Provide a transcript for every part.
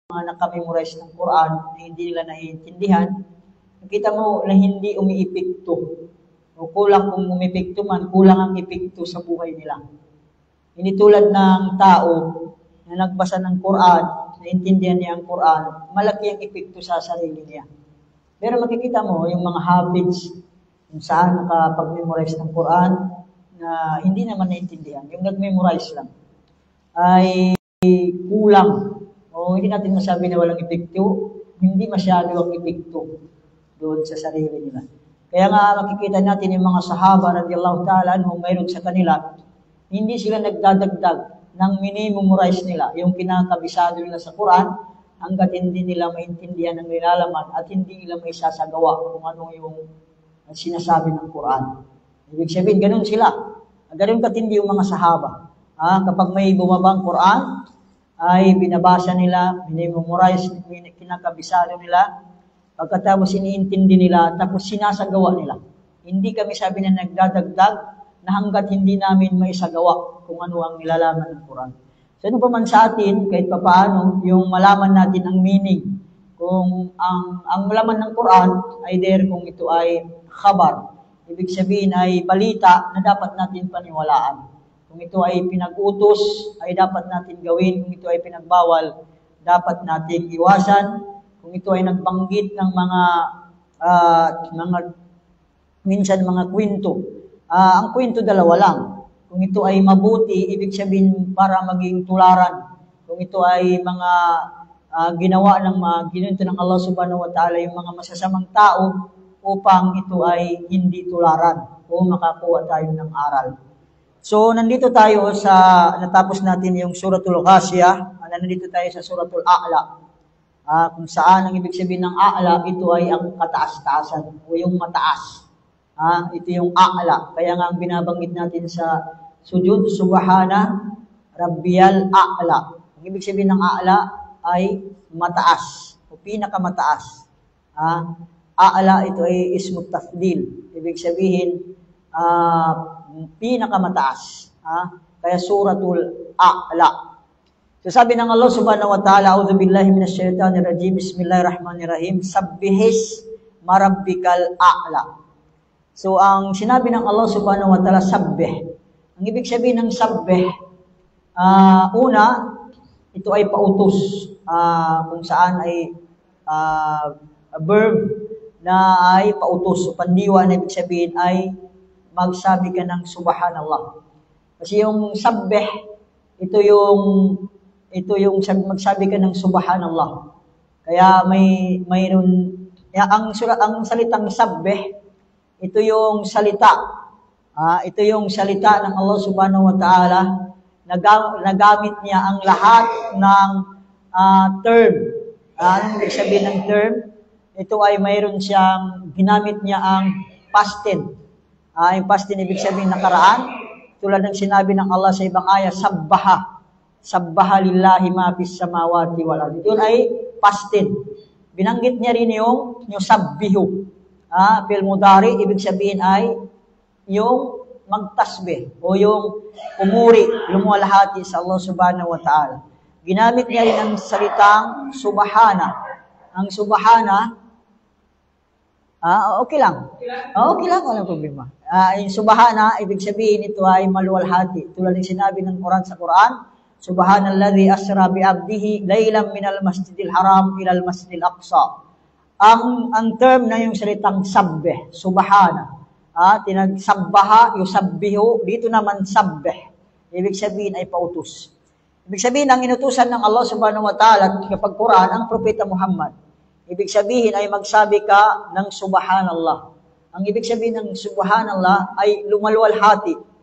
mga nakamemorize ng Quran na hindi nila naiintindihan, nakita mo na hindi umiipikto. O kulang kung umipikto man, kulang ang ipikto sa buhay nila. Hindi tulad ng tao na nagbasa ng Quran, naintindihan niya ang Quran, malaki ang epekto sa sarili niya. Pero makikita mo yung mga habits kung saan nakapag-memorize ng Quran na hindi naman naintindihan, yung nag-memorize lang, ay kulang. O hindi natin masabi na walang epekto, hindi masyado ang epekto doon sa sarili nila. Kaya nga makikita natin yung mga sahaba radiyallahu ta'ala anhum, mayroon sa kanila, hindi sila nagdadagdag ng minimemorize nila, yung kinakabisado nila sa Quran, hanggat hindi nila maintindihan ang nilalaman at hindi nila may sasagawa kung ano yung sinasabi ng Quran. Ibig sabihin, ganun sila. Ganun katindi yung mga sahaba. Kapag may bumabang Quran, ay binabasa nila, minimemorize, kinakabisado nila, pagkatapos iniintindi nila, tapos sinasagawa nila. Hindi kami sabi na nagdadagdag na hanggat hindi namin maisagawa kung ano ang nilalaman ng Quran. So ano pa man sa atin, kahit papaano, yung malaman natin ang meaning. Kung ang laman ng Quran ay kung ito ay khabar. Ibig sabihin ay balita na dapat natin paniwalaan. Kung ito ay pinag-utos, ay dapat natin gawin. Kung ito ay pinagbawal, dapat natin iwasan. Kung ito ay nagbanggit ng minsan mga kwento. Ang kwento dalawa lang. Kung ito ay mabuti, ibig sabihin para maging tularan. Kung ito ay mga ginawa ng gininto ng Allah subhanahu wa ta'ala, yung mga masasamang tao, upang ito ay hindi tularan o makakuha tayo ng aral. So, nandito tayo natapos natin yung Suratul Ghashiyah, nandito tayo sa Suratul A'la. Kung saan ang ibig sabihin ng A'la, ito ay ang kataas-taasan o yung mataas. Ito yung A'la. Kaya nga ang binabanggit natin sa sujud, Subhana Rabbiyal A'la. Ang ibig sabihin ng A'la ay mataas o pinakamataas. A'la, ito ay ismut tafdil. Ibig sabihin, pinakamataas. Kaya Suratul A'la. So sabi ng Allah subhanahu wa ta'ala, A'udhu billahi minash shaitanir rajim, Bismillahirrahmanirrahim, Sabbihis marabbikal a'la. So ang sinabi ng Allah subhanahu wa ta'ala, sabbih. Ang ibig sabihin ng sabbih, una, ito ay pautos, kung saan ay verb na ay pautos. So pandiwa na ibig sabihin ay magsabi ka ng subhanallah. Kasi yung sabbih, ito yung magsabi ka ng subhanallah. Kaya mayroon ang salitang sabbih, ito yung salita. Ito yung salita ng Allah subhanahu wa ta'ala, nagamit niya ang lahat ng term. Anong ibig sabihin ng term? Ito ay mayroon siyang, ginamit niya ang past tense. Yung past tense, ibig sabihin nakaraan. Tulad ng sinabi ng Allah sa ibang ayah, Sabbaha lillahi ma fis samawati wal ardi. Yun ay past tense. Binanggit niya rin yung sabbihu. Fil mudari, ibig sabihin ay yung magtasbih o yung umuri, lumuwalhati sa Allah subhanahu wa ta'ala. Ginamit niya rin ang salitang subhana. Ang subhana, okay lang. Okay lang, walang problema. Yung subhana, ibig sabihin ito ay maluwalhati. Tulad ng sinabi ng Quran sa Quran, Subhanalladzi asra bi 'abdihi laylan minal masjidil haram ilal masjidil aqsa. Ang term na yung salitang sabbih, subhana. Tinagsabbaha, yusabbihu, dito naman sabbih. Ibig sabihin ay pautos. Ibig sabihin, ang inutusan ng Allah subhanahu wa ta'ala kapag Quran, ang Propeta Muhammad. Ibig sabihin ay magsabi ka ng subhanallah. Ang ibig sabihin ng subhanallah ay lumalwalhati.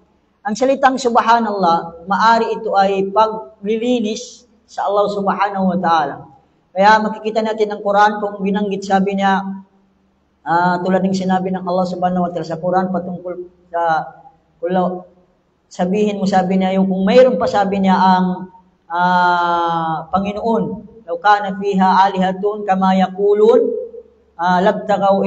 Ang salitang subhanallah, maari ito ay paglilinis sa Allah subhanahu wa ta'ala. Kaya makikita natin ng Quran kung binanggit, sabi niya, tulad ng sinabi ng Allah subhanahu wa ta'ala sa Quran patungkol sa sabihin mo, sabi niya, yung kung mayroon pa, sabi niya, ang Panginoon, law kana fiha alihatun kama yaqulun labtagaw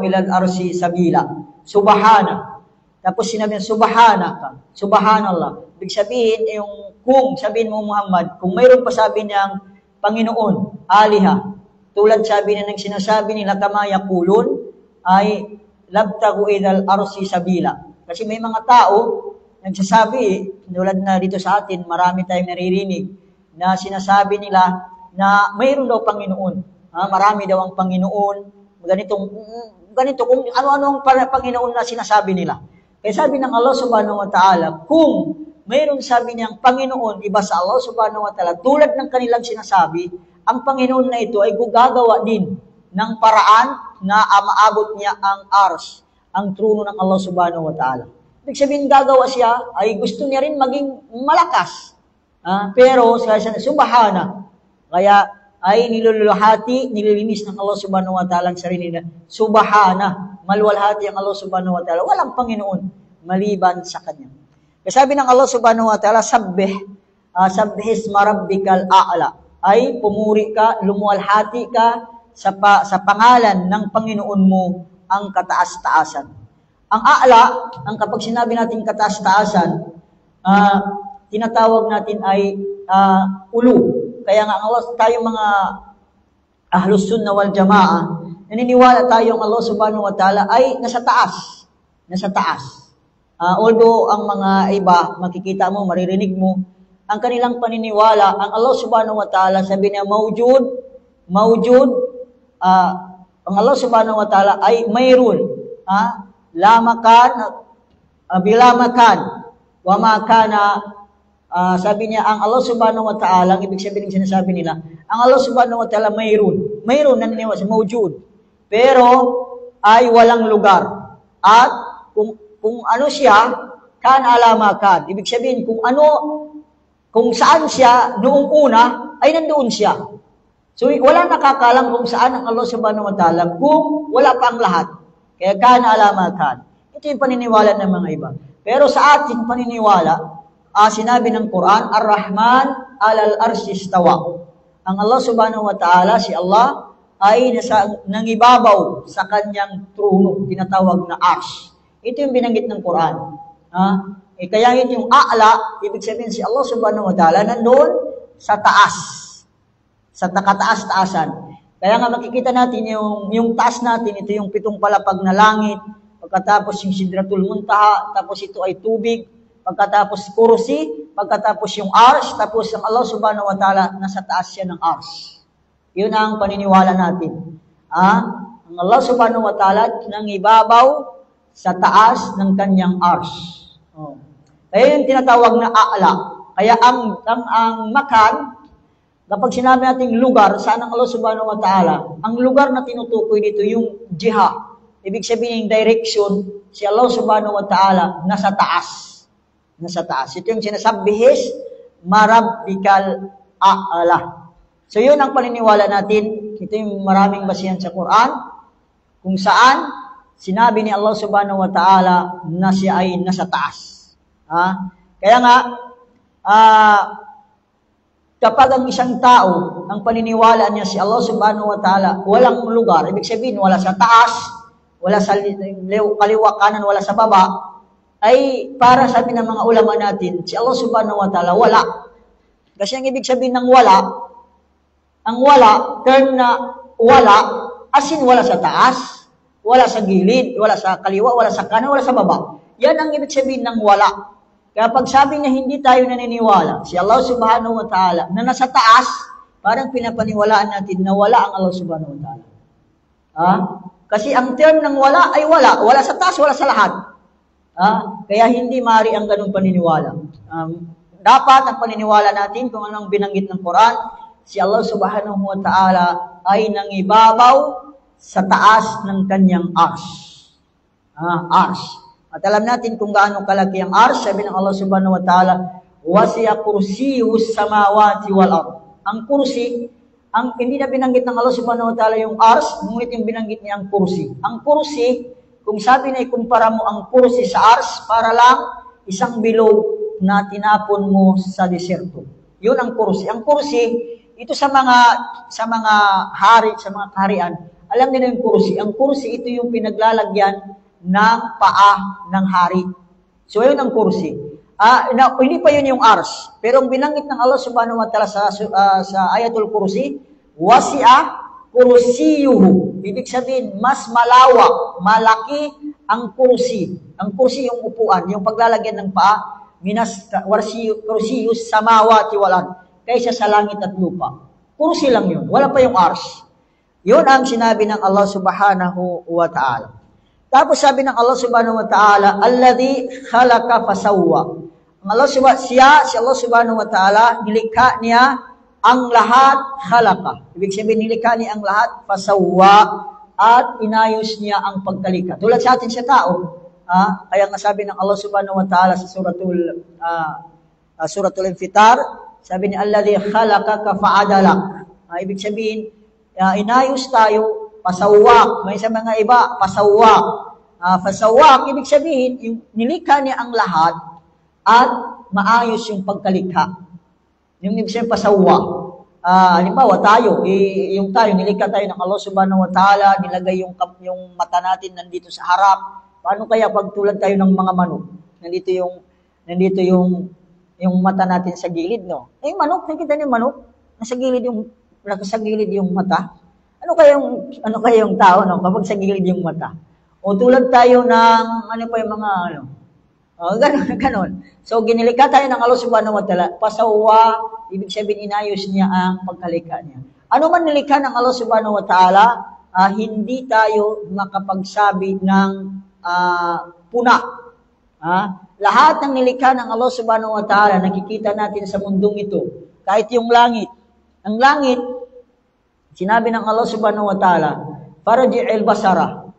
ila al-arsi sabila. Subhana. Tapos sinabi niya, subhanallah. Ibig sabihin, yung kung sabihin mo Muhammad, kung mayroon pa, sabi niyang Panginoon, aliha. Tulad sabi na ng sinasabi nila kama yaqulun ay labtagu idal arsi sabila. Kasi may mga tao nagsasabi, tulad na dito sa atin, marami tayong naririnig na sinasabi nila na mayroon daw Panginoon. Marami daw ang Panginoon. Ganito kung ano-ano ang Panginoon na sinasabi nila. Kaya sabi ng Allah subhanahu wa ta'ala, kung mayroon sabi niyang Panginoon, iba sa Allah subhanahu wa ta'ala, tulad ng kanilang sinasabi, ang Panginoon na ito ay gugagawa din ng paraan na maabot niya ang ars, ang trono ng Allah subhanahu wa ta'ala. Ibig sabihin, gagawa siya, ay gusto niya rin maging malakas. Pero, subhana, kaya ay niluluhati, nililinis ng Allah subhanahu wa ta'ala ang sarili niya. Subhana, maluwalhati ang Allah subhanahu wa ta'ala. Walang Panginoon maliban sa Kanya. Kaya sabi ng Allah subhanahu wa ta'ala, sabbihisma rabbikal a'la. Ay pumuri ka, lumuwalhati ka sa pangalan ng Panginoon mo ang kataas-taasan. Ang a'la, ang kapag sinabi natin kataas-taasan, tinatawag natin ay ulu. Kaya nga tayong mga ahlus sunnah wal jamaa, naniniwala tayong Allah subhanahu wa ta'ala ay nasa taas. Nasa taas. Although ang mga iba, makikita mo, maririnig mo, ang kanilang paniniwala, ang Allah subhanahu wa ta'ala, sabi niya, mawjud, ang Allah subhanahu wa ta'ala ay mayroon. Lamakan, bilamakan, wamakana, sabi niya, ang Allah subhanahu wa ta'ala, ang ibig sabihin ng sinasabi nila, ang Allah subhanahu wa ta'ala mayroon. Mayroon, naniniwala sa mawjud. Pero, ay walang lugar. At, kung ano siya, kan alamakan. Ibig sabihin, kung saan siya noong una, ay nandoon siya. So, wala nakakalang kung saan ang Allah subhanahu wa ta'ala kung wala pa ang lahat. Kaya kan alamakan. Ito yung paniniwala ng mga iba. Pero sa ating paniniwala, sinabi ng Quran, Ar-Rahman alal arshi istawa. Ang Allah subhanahu wa ta'ala, si Allah, ay nangibabaw sa kanyang trono, tinatawag na arsh. Ito yung binanggit ng Quran. Kaya yun yung a'la, ibig sabihin si Allah subhanahu wa ta'ala nandoon sa taas, sa kataas-taasan. Kaya nga makikita natin yung taas natin, ito yung 7 palapag na langit, pagkatapos yung Sidratul Muntaha, tapos ito ay tubig, pagkatapos kursi, pagkatapos yung arsh, tapos ang Allah subhanahu wa ta'ala, nasa taas siya ng arsh. Yun ang paniniwala natin. Ang Allah subhanahu wa ta'ala nangibabaw sa taas ng kanyang arsh. Kaya yung tinatawag na a'la. Kaya ang makan, kapag sinabi nating lugar, saan ang Allah subhanahu wa ta'ala, ang lugar na tinutukoy dito, yung jiha. Ibig sabihin yung direction, si Allah subhanahu wa ta'ala, nasa taas. Nasa taas. Ito yung sinasabihis, marabbikal a'la. So yun ang paniniwala natin. Ito yung maraming basihan sa Quran, kung saan sinabi ni Allah subhanahu wa ta'ala na siya ay nasa taas. Kaya nga, kapag ang isang tao, ang paniniwala niya si Allah subhanahu wa ta'ala, walang lugar, ibig sabihin, wala sa taas, wala sa kaliwa kanan, wala sa baba, ay para sabi ng mga ulama natin, si Allah subhanahu wa ta'ala, wala. Kasi ang ibig sabihin ng wala, ang wala, term na wala, as in wala sa taas, wala sa gilid, wala sa kaliwa, wala sa kanan, wala sa baba. Yan ang ibig sabihin ng wala. Kaya pag sabi na hindi tayo naniniwala, si Allah subhanahu wa ta'ala, na nasa taas, parang pinapaniwalaan natin na wala ang Allah subhanahu wa ta'ala. Kasi ang term ng wala ay wala. Wala sa taas, wala sa lahat. Kaya hindi maaari ang ganung paniniwala. Dapat ang paniniwala natin kung anong binanggit ng Quran, si Allah subhanahu wa ta'ala ay nangibabaw sa taas ng kanyang arsh. Arsh. At alam natin kung gaano kalaki ang arsh, sabi ng Allah subhanahu wa ta'ala, wasi'a kursiyus samawati wal ard. Ang kursi, hindi na binanggit ng Allah subhanahu wa ta'ala yung arsh, ngunit yung binanggit niya ang kursi. Ang kursi, kung sabi na ikumpara mo ang kursi sa arsh, para lang isang bilog na tinapon mo sa deserto. Yun ang kursi. Ang kursi, ito sa mga hari, sa mga kaharian, alam nila yung kursi. Ang kursi, ito yung pinaglalagyan ng paa ng hari. So, yun ang kursi. Hindi pa yun yung ars. Pero ang binanggit ng Allah subhanahu wa ta'ala sa Ayatul Kursi, wasi'a kursiyuhu. Ibig sabihin, mas malawak, malaki ang kursi. Ang kursi yung upuan, yung paglalagyan ng paa, minas kursiyus samawati walan, kaysa sa langit at lupa. Kursi lang yun, wala pa yung ars. Yun ang sinabi ng Allah subhanahu wa ta'ala. Tapos sabi ng Allah subhanahu wa ta'ala, alladhi khalaqa fasawwa. Ang Allah si Allah subhanahu wa ta'ala, nilikha niya ang lahat khalaqa. Ibig sabihin, nilikha niya ang lahat fasawwa, at inayos niya ang pagtalika. Tulad sa atin sa tao, kaya nga sabi ng Allah subhanahu wa ta'ala sa suratul Infitar, sabi niya, alladhi khalaqaka fa'adalak. Ibig sabihin, inayos tayo, pasawak. May sa mga iba, pasawak. Pasawak, ibig sabihin, yung nilikha niya ang lahat at maayos yung pagkalikha. Yung ibig sabihin, pasawak. Halimbawa tayo, yung tayo, nilikha tayo ng Allah subhanahu wa ta'ala, nilagay yung mata natin nandito sa harap. Paano kaya pag tulad tayo ng mga manok? Nandito yung mata natin sa gilid, no? Manok, nakita niyo yung manok? Nasa gilid yung mata. Ano kaya yung tao, no? Kapag sa gilid yung mata. O tulad tayo ng, ganon. So, ginilikha tayo ng Allah subhanahu wa ta'ala, pasawa, ibig sabihin inayos niya ang pagkalikha niya. Ano man nilikha ng Allah subhanahu wa ta'ala, hindi tayo makapagsabi ng puna. Lahat ng nilikha ng Allah subhanahu wa ta'ala, nakikita natin sa mundong ito, kahit yung langit. Ang langit, sinabi ng Allah subhanahu wa ta'ala, farji'il basara,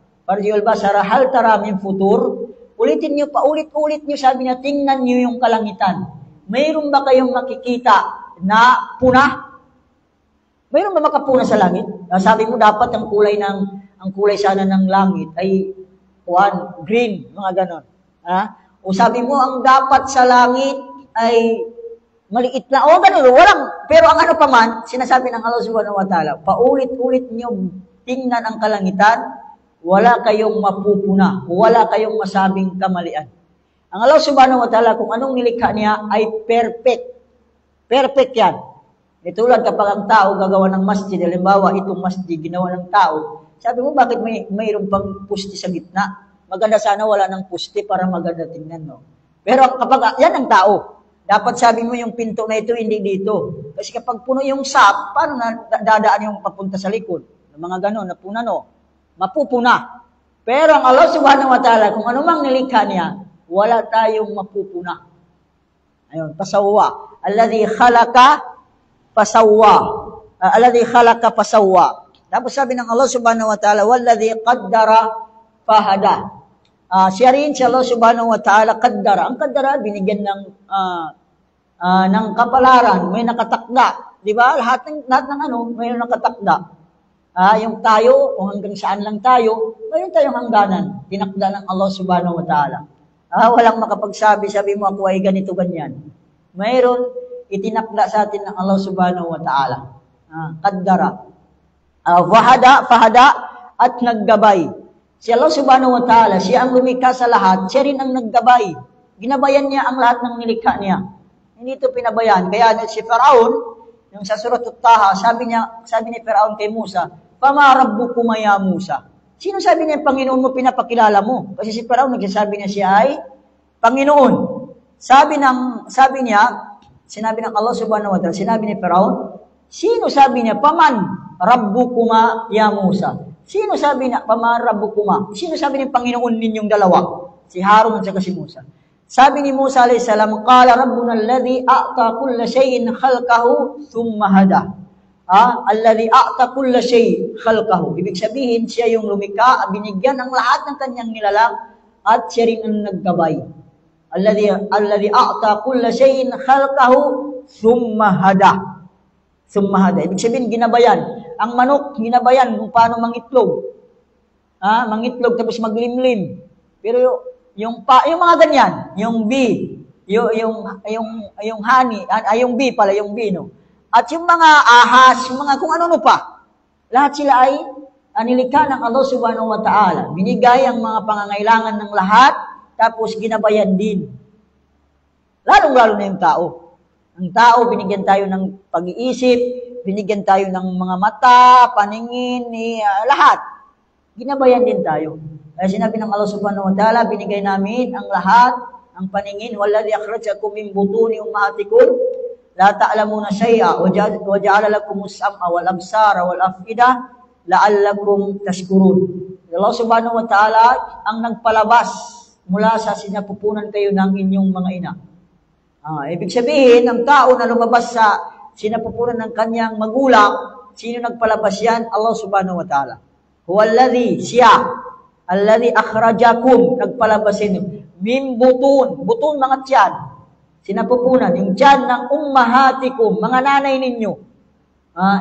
hal tara min futur. Ulitin nyo, paulit-ulit nyo, sabi niya, tingnan nyo yung kalangitan. Mayroon ba kayong makikita na puna? Mayroon ba makapuna sa langit? Sabi mo, dapat ang kulay sana ng langit ay green, mga ganon. O sabi mo, ang dapat sa langit ay maliit na. O ganon, walang. Pero ang ano pa man, sinasabi ng Allah subhanahu wa ta'ala, paulit-ulit nyo tingnan ang kalangitan, wala kayong mapupuna, wala kayong masabing kamalian. Ang Allah subhanahu wa ta'ala, kung anong nilikha niya ay perfect. Perfect yan. Tulad kapag ang tao gagawa ng masjid, halimbawa itong masjid ginawa ng tao, sabi mo bakit mayroon pang puste sa gitna? Maganda sana wala ng puste para maganda tingnan, no? Pero kapag yan ang tao, dapat sabi mo yung pinto na ito hindi dito. Kasi kapag puno yung sap, paano dadaan yung papunta sa likod? Mga ganon, napuna, no? Mapupuna. Pero ang Allah subhanahu wa ta'ala, kung ano mang nilikha niya, wala tayong mapupuna. Ayun, pasawwa. Alladhi khalaqa pasawwa. Alladhi khalaqa pasawwa. Tapos sabi ng Allah subhanahu wa ta'ala, walladhi qaddara fahada. Siya rin si Allah subhanahu wa ta'ala qaddara. Ang qaddara, binigyan ng kapalaran, may nakatakda. Di ba? Lahat ng may nakatakda. Yung tayo, kung hanggang saan lang tayo, mayroon tayong hangganan. Tinakda ng Allah subhanahu wa ta'ala. Walang makapagsabi, sabi mo ako ay ganito, ganyan. Mayroon, itinakda sa atin ng Allah subhanahu wa ta'ala. Qaddara. Fahada, at naggabay. Si Allah subhanahu wa ta'ala, siya ang lumikha sa lahat, siya rin ang naggabay. Ginabayan niya ang lahat ng nilikha niya. Hindi ito pinabayan. Kaya si Faraon, yung sa surat Taha, sabi ni Faraon kay Musa, "Fama rabbukuma ya Musa?" Sino sabi niya Panginoon mo pinapakilala mo? Kasi si Faraon nagsasabi niya siya ay Panginoon. Sinabi ng Allah subhanahu wa ta'ala, sinabi ni Faraon, sino sabi niya, "Paman rabbukuma ya Musa?" Sino sabi niya, "Paman rabbukuma"? Sino sabi niya Panginoon ninyong dalawa? Si Harun at si Musa. Sabi ni Musa alayhis salam, "Qala rabbuna alladhi a'ta kulla shay'in khalqahu thumma hada." Alladhi a'ta kulla shay' khalqahu. Ibig sabihin, siya yung lumikha, binigyan ng lahat ng kanyang nilalang at siya rin ang naggabay. Alladhi a'ta kulla shay'in khalqahu thumma hada. Thumma hada. Ibig sabihin, ginabayan. Ang manok, ginabayan kung paano mangitlog. Mangitlog tapos maglimlim. Pero yung mga ganyan, yung bee, yung honey, yung bee pala, yung bee, no? At yung mga ahas, yung mga kung ano pa, lahat sila ay nilikha ng Allah subhanahu wa ta'ala. Binigay ang mga pangangailangan ng lahat, tapos ginabayan din. Lalong-lalo na yung tao. Ang tao, binigyan tayo ng pag-iisip, binigyan tayo ng mga mata, paningin, lahat. Ginabayan din tayo. Kaya sinabi ng Allah subhanahu wa ta'ala, binigay namin ang lahat, ang paningin, walladhi akhrajakum min butuni ummahatikum, la ta'lamuna shay'a, wa ja'ala lakumus sam'a wal absara wal af'ida, la'allakum tashkurun. Allah subhanahu wa ta'ala ang nagpalabas mula sa sinapupunan kayo ng inyong mga ina. Ibig sabihin, ang tao na lumabas sa sinapupunan ng kanyang magulang, sino nagpalabas yan? Allah subhanahu wa ta'ala. Huwalladhi, siya, alladhi akhrajakum, nagpalabas inyo. Min butun mga tiyan, sinapupunan, yung tiyan ng ummahatikum, mga nanay ninyo.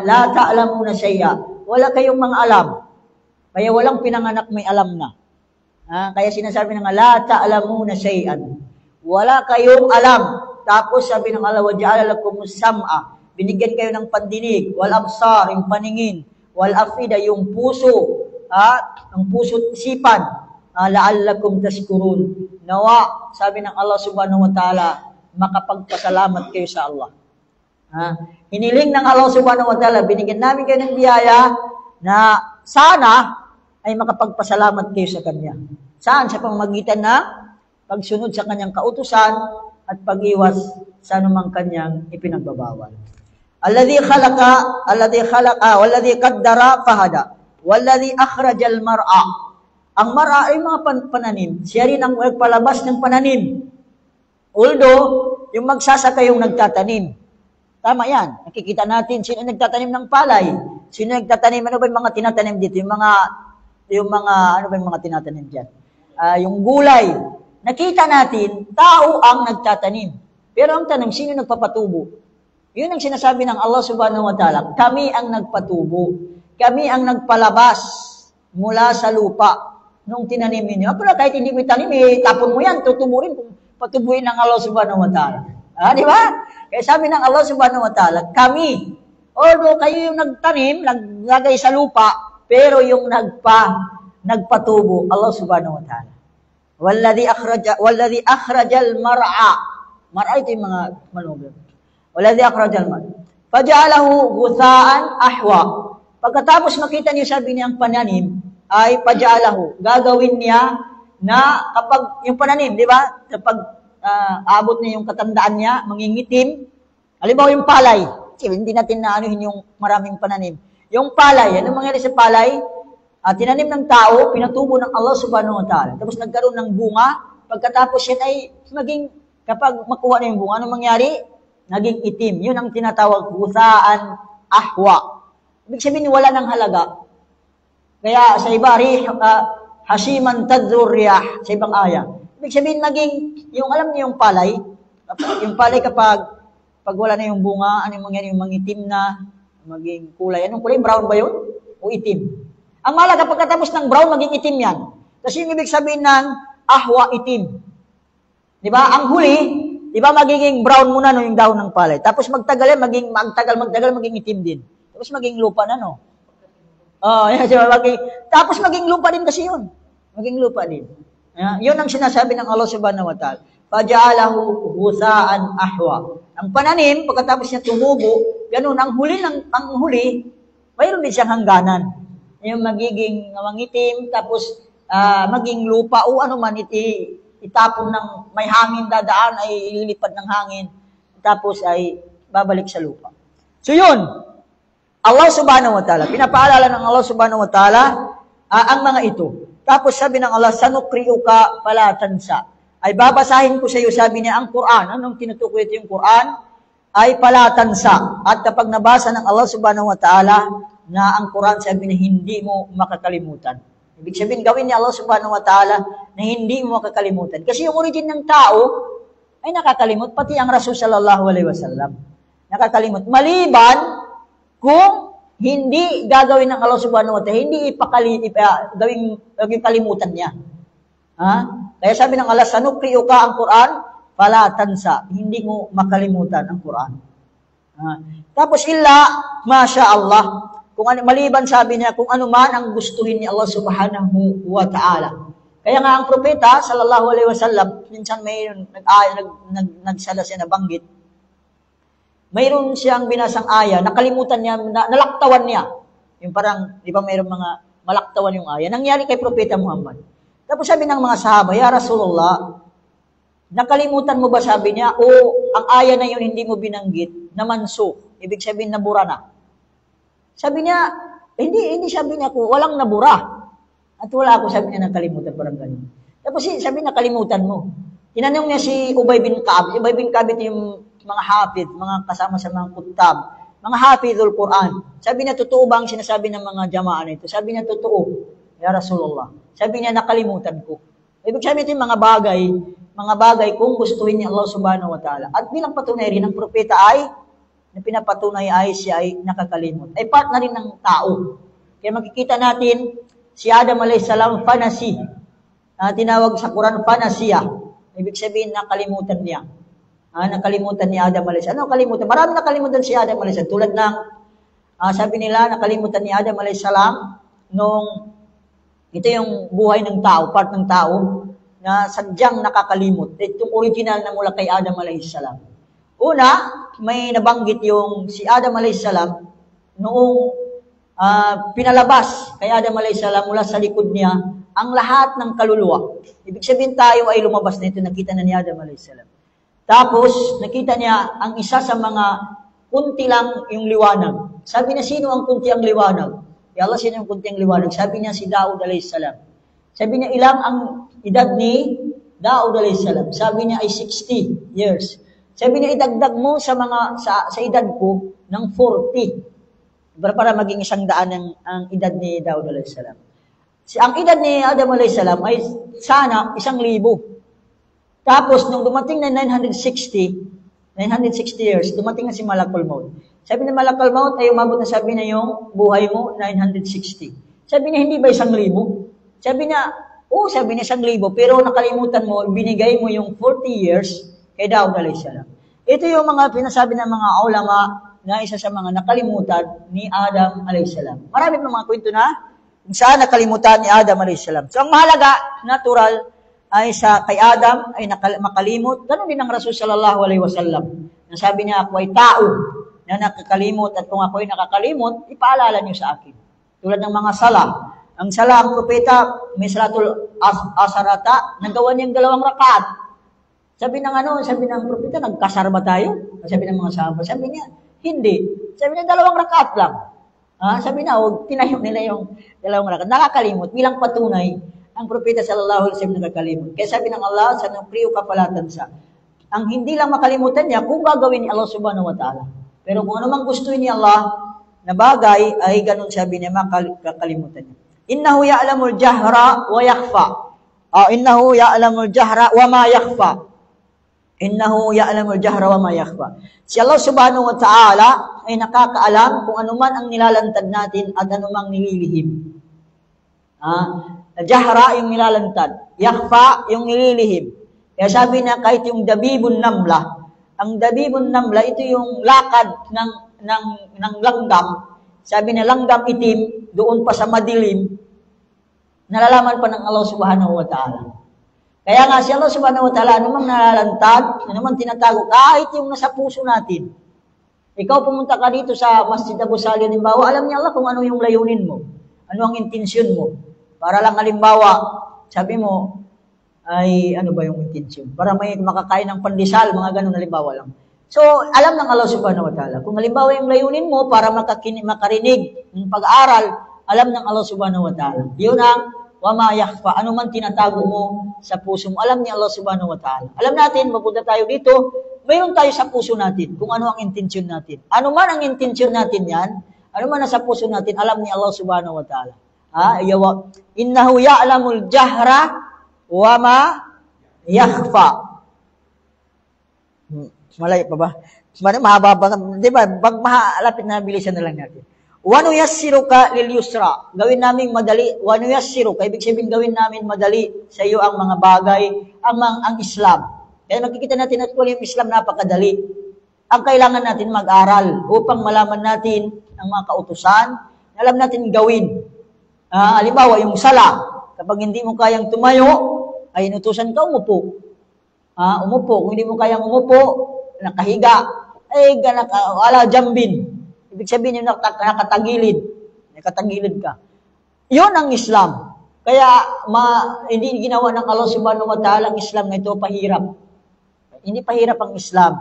La ta'lamuna shay'a, wala kayong mga alam. Kaya walang pinanganak may alam na. Kaya sinasabi nga, la ta'lamuna shay'an. Wala kayong alam. Tapos sabi ng Allah, waja'ala lakumus sam'a. Binigyan kayo ng pandinig, wal absar, yung paningin, wal afida, yung puso, ang puso't isipan, la'allakum tashkurun. Nawa, sabi ng Allah subhanahu wa ta'ala, makapagpasalamat kayo sa Allah. Hiniling ng Allah subhanahu wa ta'ala, binigyan namin kayo ng biyaya na sana ay makapagpasalamat kayo sa Kanya. Saan? Sa pamamagitan na pagsunod sa Kanyang kautusan at pag-iwas sa anumang Kanyang ipinagbabawal. Alladhi qaddara fahada, walladhi akhrajal mar'a. Ang mar'a ay mga pananim. Siya rin ang nagpalabas ng pananim. Although, yung magsasaka yung nagtatanim. Tama yan. Nakikita natin sino nagtatanim ng palay. Sino nagtatanim, ano ba yung mga tinatanim dito? Yung mga ano ba yung mga tinatanim dyan? Yung gulay. Nakita natin, tao ang nagtatanim. Pero ang tanong, sino nagpapatubo? Yun ang sinasabi ng Allah subhanahu wa ta'ala. Kami ang nagpatubo. Kami ang nagpalabas mula sa lupa nung tinanim ninyo. Pero kahit hindi mo itanim, tapon mo yan, tutubo rin kung patubuin ng Allah subhanahu wa ta'ala. Di ba? Kaya sabi ng Allah subhanahu wa ta'ala, kami, although kayo yung nagtanim, naglagay sa lupa, pero yung nagpatubo, Allah subhanahu wa ta'ala. Walladhi akhrajal mar'a. Mar'a ito yung mga manubyo. Walladhi akhrajal mar'a. Faja'alahu gutha'an ahwa. Pagkatapos makita niyo sabi niya ang pananim, ay paja'alahu. Gagawin niya na kapag yung pananim, di ba? Kapag abot niya yung katandaan niya, mangingitim. Halimbawa yung palay. Hindi natin naanuhin yung maraming pananim. Yung palay, ano mangyari sa palay? Tinanim ng tao, pinatubo ng Allah subhanahu wa ta'ala. Tapos nagkaroon ng bunga. Pagkatapos yan ay kapag makuha na yung bunga, ano mangyari? Naging itim. Yun ang tinatawag husaan ahwa. Ibig sabihin, wala ng halaga. Kaya sa iba, hasiman tadzur riyah, sa ibang aya. Ibig sabihin, yung alam niyo yung palay kapag wala na yung bunga, ano yung mangyari, yung mangitim na, maging kulay. Anong kulay? Brown ba yun? O itim? Ang mahalaga, pagkatapos ng brown, maging itim yan. Kasi yung ibig sabihin ng ahwa, itim. Di ba? Ang huli, di ba magiging brown muna no, yung dahon ng palay. Tapos magtagal, maging itim din. Tapos maging lupa na, no? Tapos maging lupa din kasi yun. Maging lupa din. Yun ang sinasabi ng Allah subhanahu wa ta'ala. Faja'alahu husaan ahwa. Ang pananim, pagkatapos niya tumubo, ganun, ang huli, mayroon din siyang hangganan. Yung magiging mangitim, tapos maging lupa, o ano man, itapon ng may hangin dadaan, ay ililipad ng hangin, tapos ay babalik sa lupa. So yun, Allah subhanahu wa ta'ala, pinapaalala ng Allah subhanahu wa ta'ala, ang mga ito. Tapos sabi ng Allah, sanukriuka pala tansa. Ay babasahin ko sa iyo, sabi niya, ang Quran. Anong tinutukoy ito yung Quran? Ay pala tansa. At kapag nabasa ng Allah subhanahu wa ta'ala, na ang Quran sabi na hindi mo makakalimutan. Ibig sabihin, gawin ni Allah subhanahu wa ta'ala na hindi mo makakalimutan. Kasi yung origin ng tao ay nakakalimot, pati ang Rasul sallallahu alaihi wasallam. Nakakalimot. Maliban kung hindi gagawin ng Allah subhanahu wa ta'ala, hindi gawing kalimutan niya. Kaya sabi ng Allah, sanukriuka ang Quran, pala tansa, hindi mo makalimutan ang Quran. Tapos masya Allah, kung ano, maliban sabi niya, kung ano man ang gustuhin ni Allah subhanahu wa ta'ala. Kaya nga ang propeta, sallallahu alaihi wasallam, minsan mayroon, nagsala siya nabanggit, mayroon siyang binasang aya, nakalimutan niya, nalaktawan niya. Yung parang, di ba mayroong mga malaktawan yung aya. Nangyari kay Propeta Muhammad. Tapos sabi ng mga sahaba, Ya Rasulullah, nakalimutan mo ba, sabi niya, o ang aya na yun hindi mo binanggit, na manso, ibig sabihin nabura na. Sabi niya, hindi sabi niya ko, walang nabura. At wala ako, sabi niya, nakalimutan, parang ganun. Tapos sabi niya, nakalimutan mo. Tinanong niya si Ubay bin Ka'ab. Ubay bin Ka'ab ito yung mga hafid, mga kasama sa mga kutab, mga hafidul Quran. Sabi niya, totoo ba ang sinasabi ng mga jamaa na ito? Sabi niya, totoo, Ya Rasulullah. Sabi niya, nakalimutan ko. Ibig sabihin ito yung mga bagay kung gustuhin ni Allah subhanahu wa ta'ala. At bilang patunay rin, ang propeta na pinapatunay ay siya ay nakakalimot. Ay part na rin ng tao. Kaya makikita natin, si Adam alayhis salam, fanasi. Tinawag sa Quran, fanasiya. Ibig sabihin, nakalimutan niya. Nakalimutan ni Adam alayhis salam. Ano kalimutan? Marami nakalimutan si Adam alayhis salam. Tulad ng, sabi nila, nakalimutan ni Adam alayhis salam, nung, ito yung buhay ng tao, part ng tao, na sadyang nakakalimot. Itong original na mula kay Adam alayhis salam. Una, may nabanggit yung si Adam alayhis salam, noong pinalabas kay Adam alayhis salam mula sa likod niya ang lahat ng kaluluwa. Ibig sabihin tayo ay lumabas na ito, nakita na ni Adam alayhis salam. Tapos, nakita niya ang isa sa mga kunti lang yung liwanag. Sabi niya, sino ang kunti ang liwanag? Ya Allah, sino ang kunti ang liwanag? Sabi niya, si Daud alayhis salam. Sabi niya, ilang ang edad ni Daud alayhis salam? Sabi niya ay 60 years. Sabi niya, idagdag mo sa edad ko ng 40. Para maging 100 ang edad ni Daud alayhis salam. Ang edad ni Adam alayhis salam ay sana 1,000. Tapos, nung dumating na 960 years, dumating na si Malakul Maut. Sabi ni Malakul Maut ay umabot na, sabi na yung buhay mo, 960. Sabi niya, hindi ba 1,000? Sabi niya, sabi niya 1,000, pero nakalimutan mo, binigay mo yung 40 years kay Daud alayhis salam. Ito yung mga pinasabi ng mga ulama na isa sa mga nakalimutan ni Adam alayhis salam. Marami pa mga kwento na kung saan nakalimutan ni Adam alayhis salam. So, ang mahalaga, natural, ay kay Adam ay makalimot. Ganun din ang Rasul sallallahu alaihi wasallam. Nasabi niya, ako ay tao na nakakalimot at kung ako ay nakakalimot, ipaalala niyo sa akin. Tulad ng mga sala. Ang sala, ang propeta, may salatul asarata, nagawa niyang 2 rakaat. Sabi ng propeta, nagkasar ba tayo? Sabi ng mga sahaba, sabi niya, hindi. Sabi niya, 2 rakaat lang. Sabi na, tinayo nila yung 2 rakaat. Nakakalimot, bilang patunay, ang propeta sallallahu alaihi wasallam nakakalimot. Kaya sabi ng Allah, sa priyo kapalatan sa. Ang hindi lang makalimutan niya, kung gagawin ni Allah subhanahu wa ta'ala. Pero kung ano mang gustuhin ni Allah na bagay, ay ganun sabi niya, makakalimutan niya. Innahu ya'lamul jahra wa yakhfa. Innahu ya'lamul jahra wa ma yakhfa. Innahu ya'lamul jahra wa ma yakhfa. Si Allah subhanahu wa ta'ala ay nakakaalam kung ano man ang nilalantad natin at ano mang nililihim. Jahra yung nilalantad, yakhfa yung nililihim. Kaya sabi na kahit yung dabibun namla, ang dabibun namla, ito yung lakad ng langgam. Sabi na langgam itim, doon pa sa madilim, nalalaman pa ng Allah subhanahu wa ta'ala. Kaya nga si Allah subhanahu wa ta'ala, anumang nalalantad, anumang tinatago, kahit yung nasa puso natin. Ikaw pumunta ka dito sa Masjid Abu Salih, halimbawa, alam niya Allah kung ano yung layunin mo, ano ang intensyon mo. Para lang halimbawa, sabi mo, ay ano ba yung intensyon? Para may makakain ng pandesal, mga ganun halimbawa lang. So, alam ng Allah subhanahu wa ta'ala. Kung halimbawa yung layunin mo para makarinig ng pag-aaral, alam ng Allah subhanahu wa ta'ala. Yun ang wama yakhfa. Ano man tinatago mo sa puso mo, alam ni Allah subhanahu wa ta'ala. Alam natin, mapunta tayo dito, mayroon tayo sa puso natin kung ano ang intensyon natin. Ano man ang intensyon natin yan, ano man nasa puso natin, alam ni Allah subhanahu wa ta'ala. Innahu ya'lamul jahra wa ma yakhfa. Malay pa ba? Mahaba ba? Di ba? Pag malapit na, bilisan na lang natin. Wa nuyassiruka lil yusra. Gawin namin madali. Wa nuyassiruka. Ibig sabihin gawin namin madali sa iyo ang mga bagay, ang Islam. Kaya nakikita natin at yung Islam napakadali. Ang kailangan natin mag-aral upang malaman natin ang mga kautusan, alam natin gawin. Halimbawa, yung sala. Kapag hindi mo kayang tumayo, ay inutusan ka umupo. Umupo. Kung hindi mo kayang umupo, nakahiga, ay ala jambin. Ibig sabihin yung nakatagilid. Nakatagilid ka. Yun ang Islam. Kaya hindi ginawa ng Allah subhanahu wa ta'ala ang Islam na ito pahirap. Hindi pahirap ang Islam.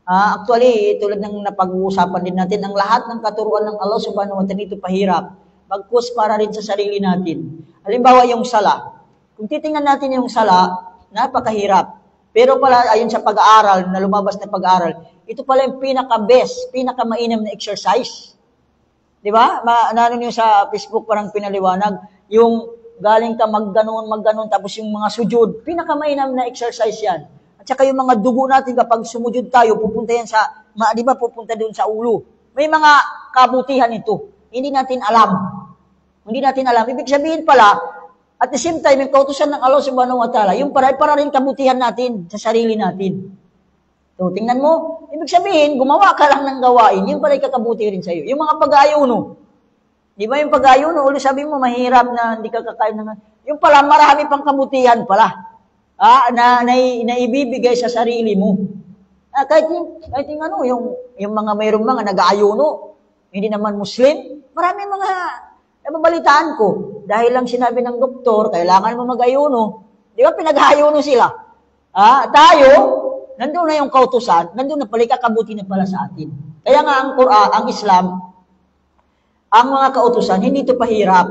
Actually, tulad ng napag-uusapan din natin, ang lahat ng katuruan ng Allah subhanahu wa ta'ala ito pahirap. Bagkus para rin sa sarili natin. Halimbawa yung sala. Kung titingnan natin yung sala, napakahirap. Pero pala, ayon sa pag-aaral, na lumabas na pag-aaral, ito pala yung pinaka-best, pinaka-mainam na exercise. Di ba? Nanon yung sa Facebook parang pinaliwanag, yung galing ka magganon, tapos yung mga sujud, pinaka-mainam na exercise yan. At saka yung mga dugo natin kapag sumujud tayo, pupunta yan di ba, pupunta doon sa ulo. May mga kabutihan ito. Hindi natin alam. Ibig sabihin pala, at the same time, yung kautusan ng Allah subhanahu wa ta'ala, yung para rin kabutihan natin sa sarili natin. So, tingnan mo, ibig sabihin, gumawa ka lang ng gawain, yung pala kakabuti rin sa'yo. Yung mga pag-ayuno. Di ba yung pag-ayuno, ulo sabi mo, mahirap na hindi ka kakain ng... Yung pala, marami pang kabutihan pala. Na ibibigay sa sarili mo. Kahit yung mga mayroong mga nag-aayuno, hindi naman Muslim, marami mga nababalitaan ko. Dahil lang sinabi ng doktor, kailangan mo mag-ayuno. Di ba pinag-ayuno sila? Tayo, nandun na yung kautusan, nandun na pala, kakabuti na pala sa atin. Kaya nga ang Quran, ang Islam, ang mga kautusan, hindi ito pahirap.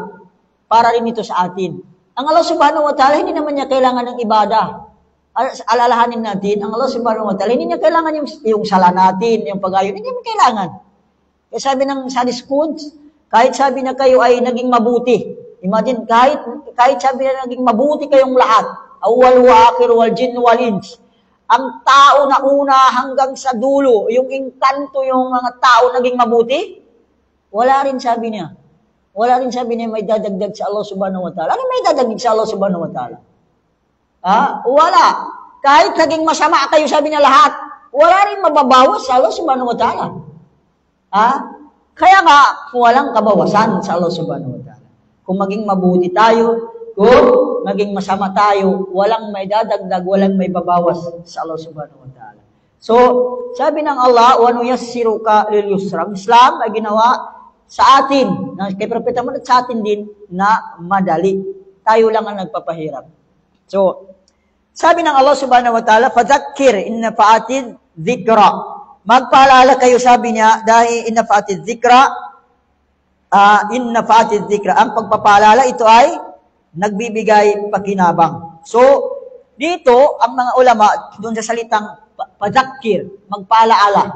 Para rin ito sa atin. Ang Allah subhanahu wa ta'ala, hindi naman niya kailangan ng ibadah. Alalahanin natin, ang Allah subhanahu wa ta'ala, hindi niya kailangan yung sala natin, yung pag-ayon, hindi niya kailangan. Kaya sabi ng Sadis Quds, kahit sabi na kayo ay naging mabuti, imagine, kahit sabi na naging mabuti kayong lahat, awwal wa akhir wal jinn wal ins, ang tao na una hanggang sa dulo, yung inkanto, yung mga tao naging mabuti, wala rin sabi niya. Wala rin sabi niya may dadagdag sa Allah subhanahu wa ta'ala. Ano may dadagdag sa Allah subhanahu wa ta'ala? Wala. Kahit naging masama kayo, sabi niya lahat, wala rin mababawas sa Allah subhanahu wa ta'ala. Kaya nga, walang kabawasan sa Allah subhanahu wa ta'ala. Kung maging mabuti tayo, kung maging masama tayo, walang may dadagdag, walang may babawas sa Allah subhanahu wa ta'ala. So, sabi ng Allah, wa nuyassiruka lil yusra. Islam ay ginawa sa atin, kay Propeta Muhammad, sa atin din na madali. Tayo lang ang nagpapahirap. So, sabi ng Allah subhanahu wa ta'ala, fadhakkir in nafa'atid dhikra. Magpaalala kayo, sabi niya, dahil in nafa'atid dhikra, ang pagpapaalala, ito ay nagbibigay pakinabang. So, dito, ang mga ulama, doon sa salitang fadhakkir, magpaalaala.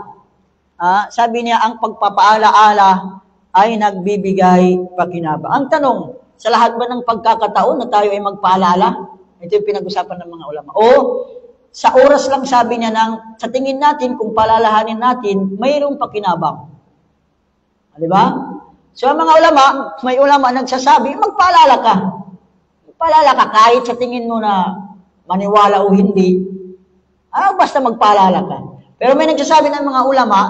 Sabi niya, ang pagpapaalaala ay nagbibigay pakinabang. Ang tanong, sa lahat ba ng pagkakataon na tayo ay magpaalala? Ito yung pinag-usapan ng mga ulama. O, sa oras lang sabi niya sa tingin natin, kung palalahanin natin, mayroong pakinabang. Di ba? So, ang mga ulama, may ulama nagsasabi, magpaalala ka. Magpaalala ka kahit sa tingin mo na maniwala o hindi. Basta magpaalala ka. Pero may nagsasabi ng mga ulama,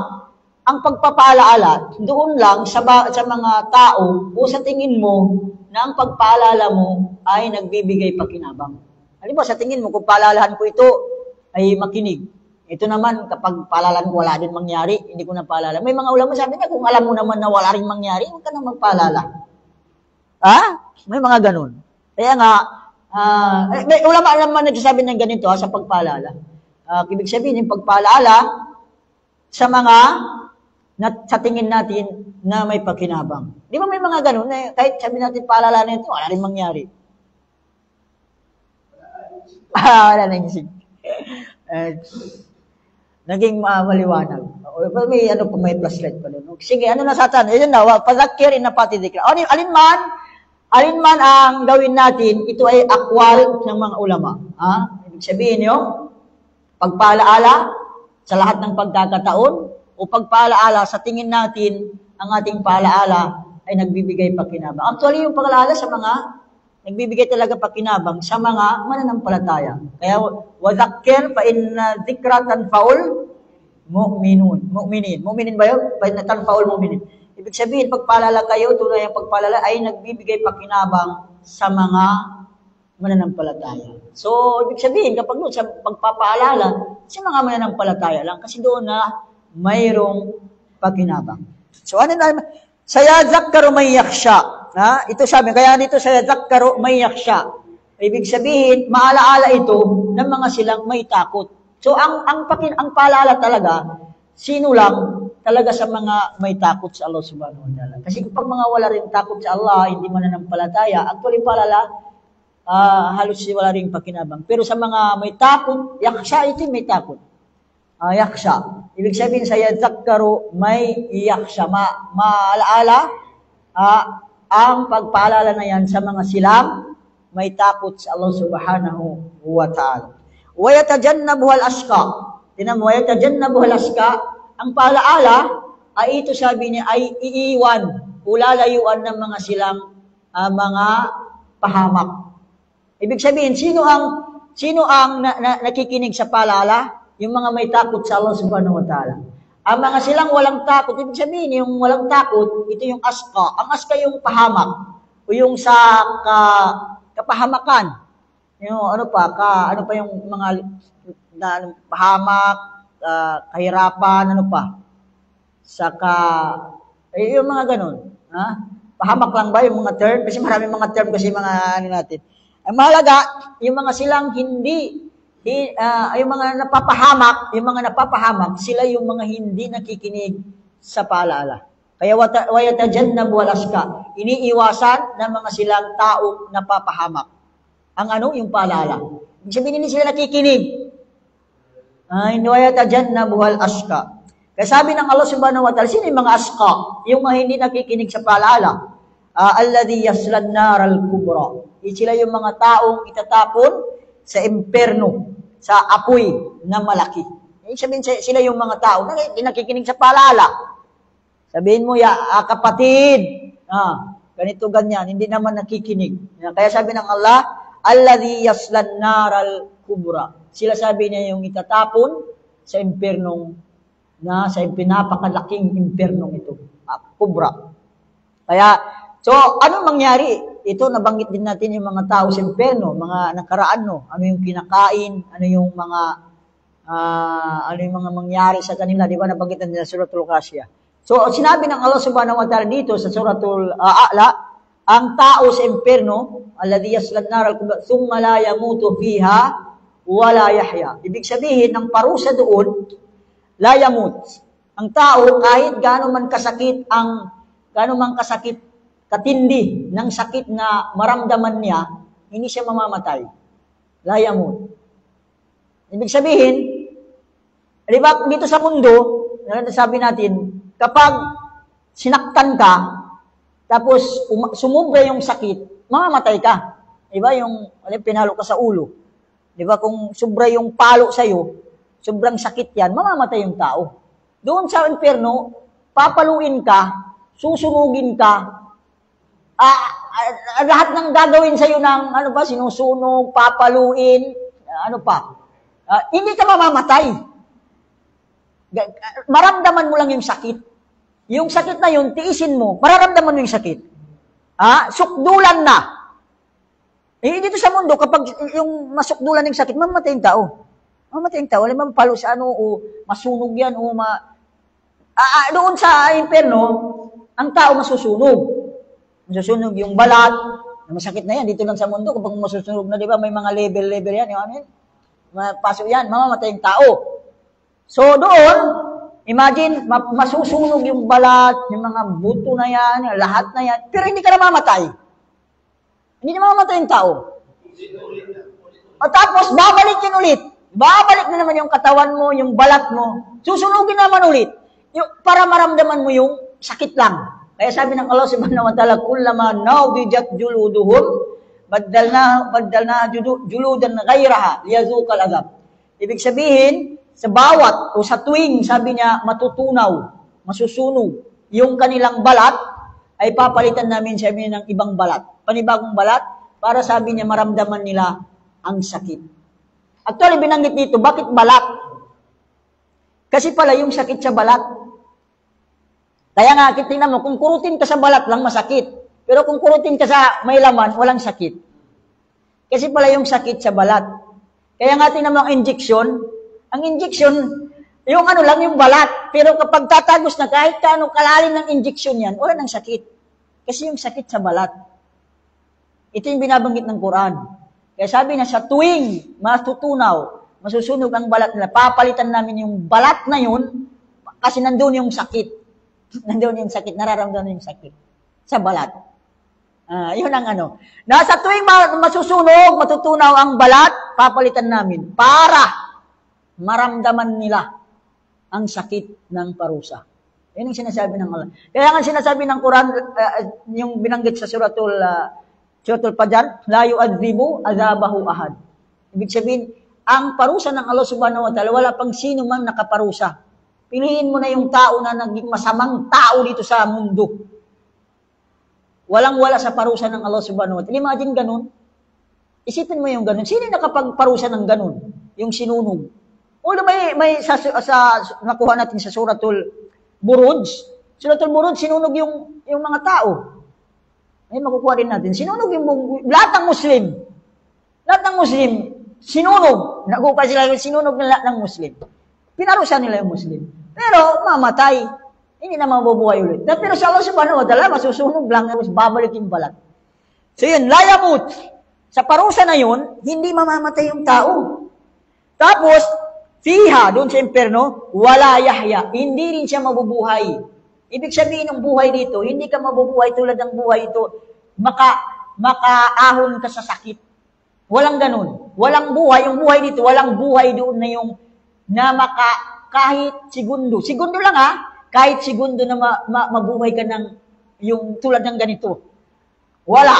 ang pagpapaalaala, doon lang sa mga tao o sa tingin mo na ang pagpaalala mo ay nagbibigay pakinabang. Halimbawa, sa tingin mo, kung paalalahan ko ito, ay makinig. Ito naman, kapag paalalahan ko, wala din mangyari, hindi ko na paalala. May mga ulama sabi na, kung alam mo naman na wala rin mangyari, huwag ka na magpaalala. May mga ganun. Kaya nga, may ulama naman nagsasabi ng ganito sa pagpaalala. Ibig sabihin, yung pagpaalala sa mga sa tingin natin na may pakinabang. Di ba may mga ganun na kahit sabi natin paalala na ito, wala rin mangyari. Wala na yung naging maliwanag. May flashlight pa doon. Sige, na sa atin? Ayun na, fadhakkir in nafa'atid dhikra. Alinman ang gawin natin, ito ay akwal ng mga ulama. Ibig sabihin nyo, pagpaalaala sa lahat ng pagkakataon, o pagpaalaala sa tingin natin, ang ating paalaala ay nagbibigay pakinabang. Actually, yung paalaala sa mga, nagbibigay talaga pakinabang sa mga mananampalataya. Kaya, wadhakkir fa inna dhikra tanfa'ul mu'minin. Mu'minin ba yun? Fa inna tanfa'ul mu'minin. Ibig sabihin, pagpaalala kayo, tunay ang pagpaalala ay nagbibigay pakinabang sa mga mananampalataya. So, ibig sabihin, kapag doon sa pagpapaalala, sa mga mananampalataya lang, kasi doon na mayroong pakinabang. So, ano na, sayadzakkaru may yaksha. Ito sabi, kaya dito sayadzakkaru may yaksha. Ibig sabihin, maalaala ito ng mga silang may takot. So, ang paalala talaga, sino lang talaga sa mga may takot sa Allah subhanahu wa ta'ala. Kasi kapag mga wala rin takot sa Allah, hindi mananampalataya, actually paalala, halos wala rin pakinabang. Pero sa mga may takot, yaksha, ito may takot. Yaksha. Ibig sabihin sa yadzakkaru, may yaksha. Maalaala, ang pagpaalala na yan sa mga silang may takot sa Allah subhanahu wa ta'ala. Wa yatajannabuha al-ashqa. Tinan mo, wa yatajannabuha al-ashqa. Ang paalaala, ay ito sabi niya, ay iiwan, ulalayuan ng mga silang mga pahamak. Ibig sabihin, sino ang nakikinig sa paalaala? Yung mga may takot sa Allah subhanahu wa ta'ala. Ang mga silang walang takot, ibig sabihin, yung walang takot, ito yung aska. Ang aska yung pahamak. O yung sa kapahamakan. Yung ano pa yung mga pahamak, kahirapan, ano pa. Saka, yung mga ganun. Pahamak lang ba yung mga term? Kasi maraming mga term kasi mga ano natin. Ang mahalaga, yung mga silang yung mga napapahamak, sila yung mga hindi nakikinig sa paalala. Kaya wayatajannabu al-ashqa, iniiwasan ng mga silang taong napapahamak. Ang yung paalala. Ibig sabihin, hindi sila nakikinig. Wayatajannabu al-ashqa. Kaya sabi ng Allah subhanahu wa ta'ala, sino yung mga ashqa? Yung mga hindi nakikinig sa paalala. Alladhi yaslan nar al-kubra. Sila yung mga taong itatapon sa imperno, sa apoy na malaki. Sabihin sila yung mga tao na nakikinig sa paalala. Sabihin mo, kapatid, ganito ganyan, hindi naman nakikinig. Kaya sabi ng Allah, alladhi yaslan nar al-kubra. Sila sabi niya yung itatapon sa impernong sa pinapakalaking impernong ito. Kubra. Kaya, so, ano mangyari? Ito, nabanggit din natin yung mga tao sa imperno, mga nakaraan, no? Ano yung kinakain, ano yung mga mangyari sa kanila, di ba? Nabanggit natin sa Suratul Qasiyah. So, sinabi ng Allah subhanahu wa ta'ala dito sa Suratul A'la, ang tao sa imperno, alladhi yaslan nar al-kubra, thumma la yamutu fiha wa la yahya. Ibig sabihin, ang parusa doon, la yamut. Ang tao, kahit gaano man kasakit, katindi ng sakit na maramdaman niya, hindi siya mamamatay. La yamut. Ibig sabihin, di ba, dito sa mundo, sabi natin, kapag sinaktan ka, tapos sumubra yung sakit, mamamatay ka. Di ba, yung pinalo ka sa ulo. Di ba, kung sobra yung palo sa'yo, sobrang sakit yan, mamamatay yung tao. Doon sa impyerno, papaluin ka, susunugin ka, lahat ng gagawin sa'yo ng, sinusunog, papaluin, hindi ka mamamatay. Maramdaman mo lang yung sakit. Yung sakit na yun, tiisin mo, mararamdaman mo yung sakit. Sukdulan na. Dito sa mundo, kapag yung masukdulan ng sakit, mamamatay yung tao. Mamamatay yung tao, alam mo, palo sa masunog yan, doon sa impyerno, ang tao masusunog. Masusunog yung balat, masakit na yan, dito lang sa mundo, kapag masusunog na, di ba, may mga level yan, pasok yan, mamamatay yung tao. So doon, imagine, masusunog yung balat, yung mga buto na yan, lahat na yan, pero hindi ka na mamatay. Hindi na mamatay yung tao. Tapos, babalik yun ulit. Babalik na naman yung katawan mo, yung balat mo, susunugin naman ulit, para maramdaman mo yung sakit lang. Kaya sabi ng Allah subhanahu wa ta'ala, kullama nawdijat juluduhum, baddalna juludan ghayraha, liyazuqal adab. Ibig sabihin, sa bawat, o sa tuwing, sabi niya, matutunaw, masusunog, yung kanilang balat, ay papalitan namin, sabi niya, ng ibang balat. Panibagong balat, para sabi niya, maramdaman nila ang sakit. Actually, binanggit dito, bakit balat? Kasi pala, yung sakit sa balat, kaya nga, tingnan mo, kung kurutin ka sa balat lang, masakit. Pero kung kurutin ka sa may laman, walang sakit. Kasi pala yung sakit sa balat. Kaya nga tingnan mo ang injection, yung ano lang yung balat. Pero kapag tatagos na kahit kaano kalalim ng injection yan, wala nang sakit. Kasi yung sakit sa balat. Ito yung binabanggit ng Quran. Kaya sabi na sa tuwing matutunaw, masusunog ang balat nila, papalitan namin yung balat na yun kasi nandun yung sakit. Nandun yung sakit, nararamdaman yung sakit sa balat. Yun ang ano. Nasa tuwing masusunog, matutunaw ang balat, papalitan namin para maramdaman nila ang sakit ng parusa. Yan ang sinasabi ng Allah. Kaya nga sinasabi ng Quran, yung binanggit sa suratul Fajr, la yu'adzibu azabahu ahad. Ibig sabihin, ang parusa ng Allah subhanahu wa ta'ala, wala pang sino man nakaparusa. Piliin mo na yung tao na naging masamang tao dito sa mundo. Walang-wala sa parusa ng Allah subhanahu wa ta'ala. Imagine ganun. Isipin mo yung ganun. Sino nakapagparusa ng ganun? Yung sinunog. O may nakuha natin sa suratul Buruj. Suratul Buruj, sinunog yung mga tao. Ay, makukuha rin natin. Sinunog yung lahat ng Muslim. Lahat ng Muslim, sinunog. Nakuha sila yung sinunog ng lahat ng Muslim. Pinarusa nila yung Muslim. Pero, mamatay. Hindi na mabubuhay ulit. Pero sa Allah subhanahu wa ta'ala, masusunog lang, babalik yung balat. So yun, layamut. Sa parusa na yun, hindi mamamatay yung tao. Tapos, fiha, doon sa impyerno, wala yahya. Hindi rin siya mabubuhay. Ibig sabihin ng buhay dito, hindi ka mabubuhay tulad ng buhay ito, makaahon ka sa sakit. Walang ganun. Walang buhay. Yung buhay dito, walang buhay doon na kahit segundo. Segundo lang kahit segundo na mabuhay ka ng yung tulad ng ganito. Wala.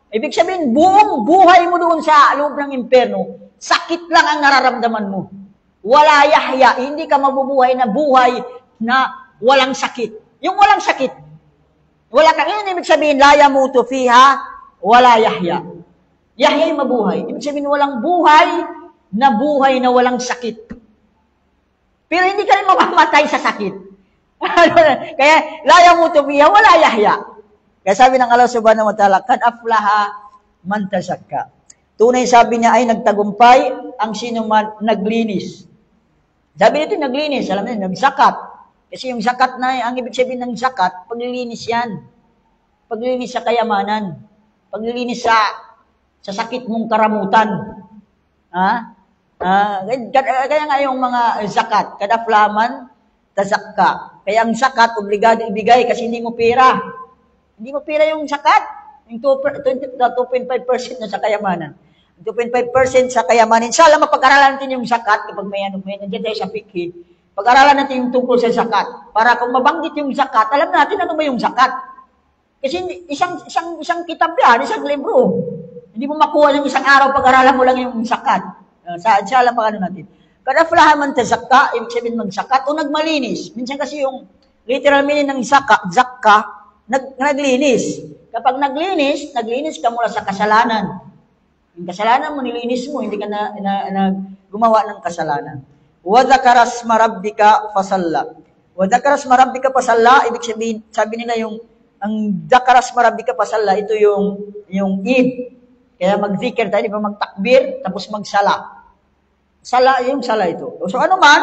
Ibig sabihin, buong buhay mo doon sa loob ng impyerno, sakit lang ang nararamdaman mo. Wala yahya, hindi ka mabubuhay na buhay na walang sakit. Yung walang sakit. Wala kang yun, ibig sabihin, la yamutu fiha, wala yahya. Yahya yung mabuhay. Ibig sabihin, walang buhay na walang sakit. Pero hindi ka rin mamamatay sa sakit. Kaya, la yamutu fiha, wala yahya. Kaya sabi ng Allah subhanahu wa ta'ala, kad aflaha man tazakka. Tunay sabi niya ay nagtagumpay ang sino man naglinis. Sabi nito naglinis, alam niyo, nagzakat. Kasi yung zakat na, ang ibig sabihin ng zakat, paglilinis yan. Paglilinis sa kayamanan. Paglilinis sa sakit mong karamutan. Kaya nga yung mga zakat, kad aflaha man tazakka. Kaya ang zakat, obligado ibigay kasi hindi mo pera. Hindi mo pera yung zakat. Yung 2.5% na sa kayamanan. 2.5% sa kayamanan. Inshallah, mapag-aralan natin yung zakat kapag may nandiyan tayo sa fikhi. Pag-aralan natin yung tungkol sa zakat. Para kung mabanggit yung zakat, alam natin ano ba yung zakat. Kasi isang kitab yan, isang libro. Hindi mo makuha ng isang araw pag-aralan mo lang yung zakat. Inshallah, pag-ano natin. Kada aflaha man tazakka, ibig sabihin mag-zakat o nagmalinis. Minsan kasi yung literal meaning ng zakka, naglinis. Kapag naglinis ka mula sa kasalanan. Yung kasalanan mo, nilinis mo, hindi ka gumawa ng kasalanan. Wa dhakaras marabbika fasalla. Wa dhakaras marabbika fasalla, ibig sabihin, sabi nila ang dhakaras marabbika fasalla, ito yung Eid. Kaya mag-zikr tayo, di ba mag-takbir, tapos mag-sala. Yung sala ito. So ano man,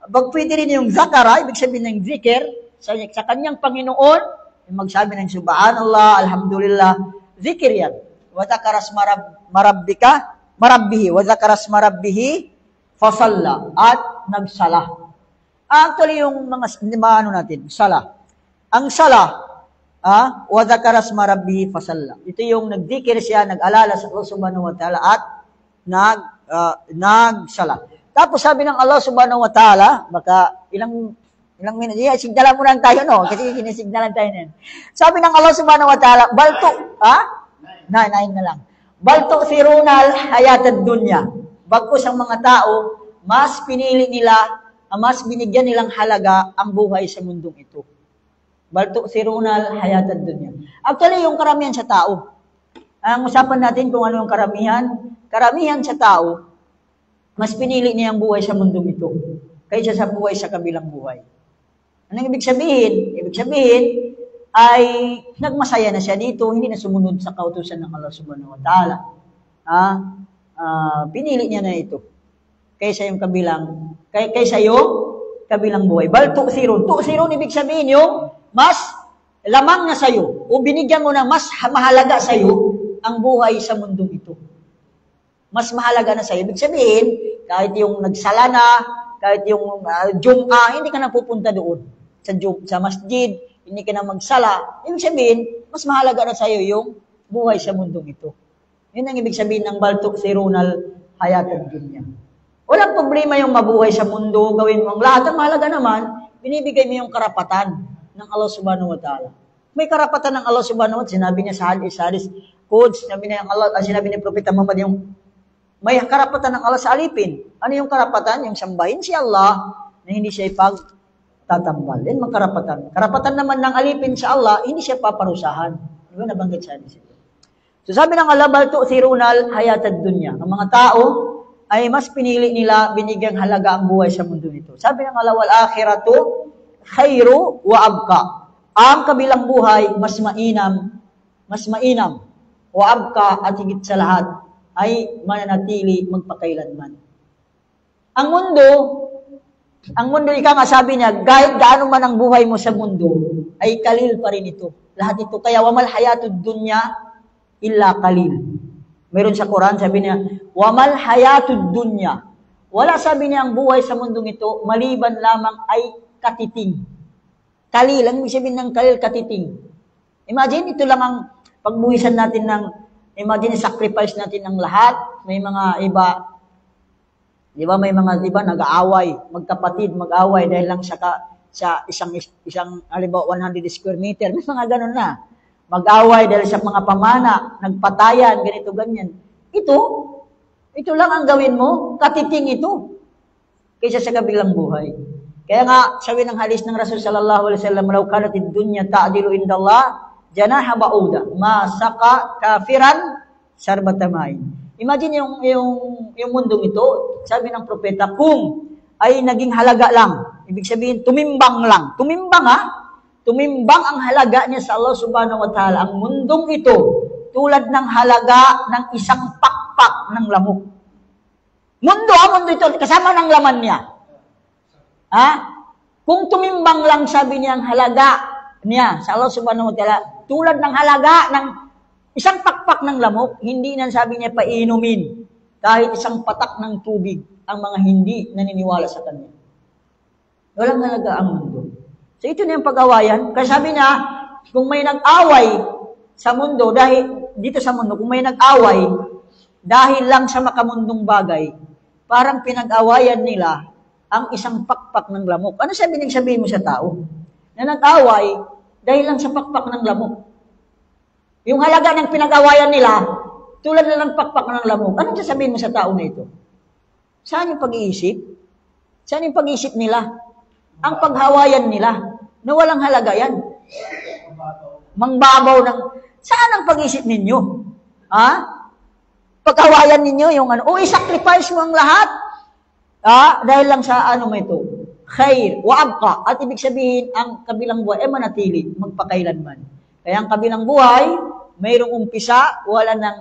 pwede rin yung zakara, ibig sabihin ng zikr, sa kanyang Panginoon, magsabi ng subhanallah, alhamdulillah, zikr yan. Wa dhakaras marabbihi, wa dhakaras marabbihi, fasalla, at nagsala. Actually, yung mga ano natin, sala. Ang sala, wa dhakaras marabbihi, fasalla. Ito yung nagzikir siya, nag-alala sa Allah subhanahu wa ta'ala, at nagsala. Tapos sabi ng Allah subhanahu wa ta'ala, baka ilang minutes, signalan mo lang tayo, no? Kasi kinisignalan tayo na. Sabi ng Allah subhanahu wa ta'ala, Nine na lang. Balto sirunal hayatad dunya. Bagkus ang mga tao, mas pinili nila, mas binigyan nilang halaga ang buhay sa mundong ito. Balto sirunal hayatad dunya. Actually, yung karamihan sa tao. Ang usapan natin kung ano yung karamihan sa tao, mas pinili niya ang buhay sa mundong ito kaysa sa buhay sa kabilang buhay. Anong ibig sabihin? Ibig sabihin, ay nagmasaya na siya dito, hindi na sumunod sa kautusan ng Allah subhanahu wa ta'ala. Pinili niya na ito. Kaysa yung kabilang buhay. Bal tu'thirun. Tu'thirun, ibig sabihin yung mas lamang na sa'yo, o binigyan mo na mas mahalaga sa'yo ang buhay sa mundong ito. Mas mahalaga na sa'yo. Ibig sabihin, kahit yung nagsala na, kahit yung Jum'ah, hindi ka na pupunta doon. Sa masjid, hindi ka na magsala. Ibig sabihin, mas mahalaga na sa'yo yung buhay sa mundong ito. Yun ang ibig sabihin ng bal tu'thirunal hayatad dunya. Walang problema yung mabuhay sa mundo, gawin mo ang lahat. Ang mahalaga naman, binibigay mo yung karapatan ng Allah subhanahu wa ta'ala. May karapatan ng Allah subhanahu wa ta'ala. Sinabi niya sa hadis, coach, sinabi ni Propeta Muhammad yung may karapatan ng Allah sa alipin. Ano yung karapatan? Yung sambahin si Allah na hindi siya ipagtatambal. Yan mga karapatan. Karapatan naman ng alipin sa Allah, hindi siya paparusahan. Diba nabanggit sa hadis ito? So sabi ng Allah, bal tu'thirunal hayatad dunya. Ang mga tao ay mas pinili nila, binigyang halaga ang buhay sa mundo nito. Sabi ng Allah, wal akhiratu khairu wa abqa. Ang kabilang buhay, mas mainam, wa abqa, at higit sa lahat, ay mananatili magpakailanman. Ang mundo, ika nga sabi niya, kahit gaano man ang buhay mo sa mundo, ay kalil pa rin ito. Lahat ito. Kaya wamal hayatud dunya illa kalil. Meron sa Quran, sabi niya, wamal hayatud dunya. Wala, sabi niya, ang buhay sa mundong ito, maliban lamang ay katiting. Kalil, ang ibig sabihin ng kalil, katiting. Imagine, ito lang ang pagbuhisan natin imagine, sacrifice natin ng lahat. May mga iba, di ba, nag-aaway, magkapatid, mag-aaway dahil lang sa isang halimbawa, 100 square meter. May mga ganun na. Mag-away dahil sa mga pamana, nagpatayan, ganito, ganyan. Ito lang ang gawin mo, katiting ito, kaysa sa kabilang buhay. Kaya nga, sabi ng hadis ng Rasul sallallahu alaihi wasallam, law kanatid dunya ta'dilu indallah, janaha ba'uda, ma saka kafiran sarbatamain. Imagine yung mundong ito, sabi ng propeta, kung ay naging halaga lang, ibig sabihin, tumimbang ang halaga niya sa Allah subhanahu wa ta'ala. Ang mundong ito, tulad ng halaga ng isang pakpak ng lamok. Mundo ito, kasama ng laman niya. Kung tumimbang lang, sabi niya, ang halaga niya sa Allah subhanahu wa ta'ala, tulad ng halaga ng isang pakpak ng lamok, hindi na sabi niya painumin kahit isang patak ng tubig ang mga hindi naniniwala sa kanya. Walang halaga ang mundo. So ito na yung pag-awayan. Kasi sabi niya, kung may nag-away sa mundo, kung may nag-away, dahil lang sa makamundong bagay, parang pinag-awayan nila ang isang pakpak ng lamok. Ano sabihin mo sa tao? Na nag-away dahil lang sa pakpak ng lamok. Yung halaga ng pinag-awayan nila, tulad na ng pakpak ng lamok. Anong sasabihin mo sa tao na ito? Saan yung pag-iisip? Saan yung pag-iisip nila? Ang paghawayan nila, na walang halaga yan. Mangbabaw ng, saan ang pag-isip ninyo? Paghawayan ninyo yung i-sacrifice mo ang lahat. Dahil lang sa mo ito. Khair, wa abqa. At ibig sabihin, ang kabilang buhay ay manatili, magpakailanman. Kaya ang kabilang buhay, mayroong umpisa, wala ng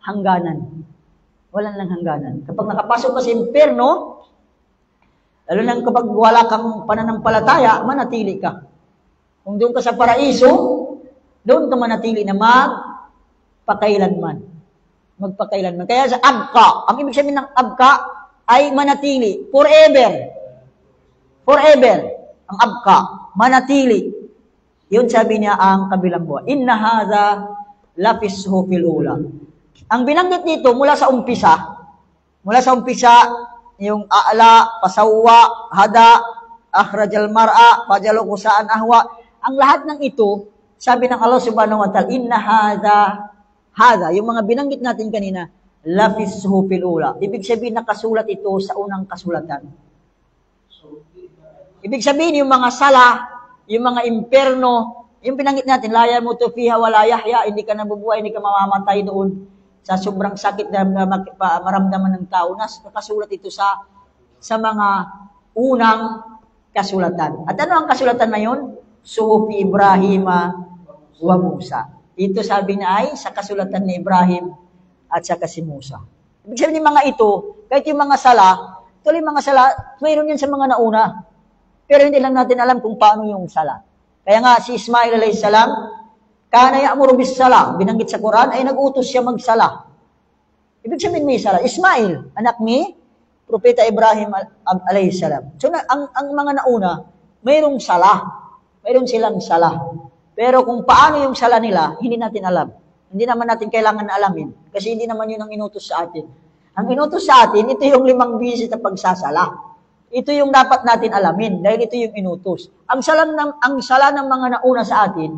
hangganan. Wala ng hangganan. Kapag nakapasok ka sa impyerno, lalo na kapag wala kang pananampalataya, manatili ka. Kung doon ka sa paraiso, doon ka manatili na magpakailanman. Magpakailanman. Kaya sa abka, ang ibig sabihin ng abka ay manatili. Forever. Forever. Ang abka, manatili. Yun sabi niya ang kabilang buhay. Inna hadha lafishu fil ula. Ang binanggit dito mula sa umpisa, yung a'la, pasawwa, hada, akhrajal mar'a, fajalu kusaan ahwa. Ang lahat ng ito, sabi ng Allah subhanahu wa ta'ala, inna hada, yung mga binanggit natin kanina, lafishu fil ula. Ibig sabihin nakasulat ito sa unang kasulatan. Ibig sabihin yung mga sala, yung mga impyerno, yung binanggit natin, la yamutu fiha wa la yahya, hindi ka nabubuhay, hindi ka mamamatay doon. Sa sobrang sakit na maramdaman ng tao, nakasulat ito sa mga unang kasulatan. At ano ang kasulatan na yun? suhufi Ibrahima wa Musa. Ito sabi na ay sa kasulatan ni Ibrahim at saka si Musa. Ibig sabihin ng mga ito, kahit yung mga sala, tuloy mga sala, mayroon yan sa mga nauna. Pero hindi lang natin alam kung paano yung sala. Kaya nga si Ismail alayhis salam, kana ya'muru bis sala, binanggit sa Quran, ay nag-utos siya magsala. Ibig sabihin may sala. Ismail, anak ni Propeta Ibrahim alayhis salam. So ang mga nauna, mayroong sala. Mayroon silang sala. Pero kung paano yung sala nila, hindi natin alam. Hindi naman natin kailangan alamin. Kasi hindi naman yun ang inutos sa atin. Ang inutos sa atin, ito yung 5 bisis na pagsasala. Ito yung dapat natin alamin. Dahil ito yung inutos. Ang sala ng mga nauna sa atin,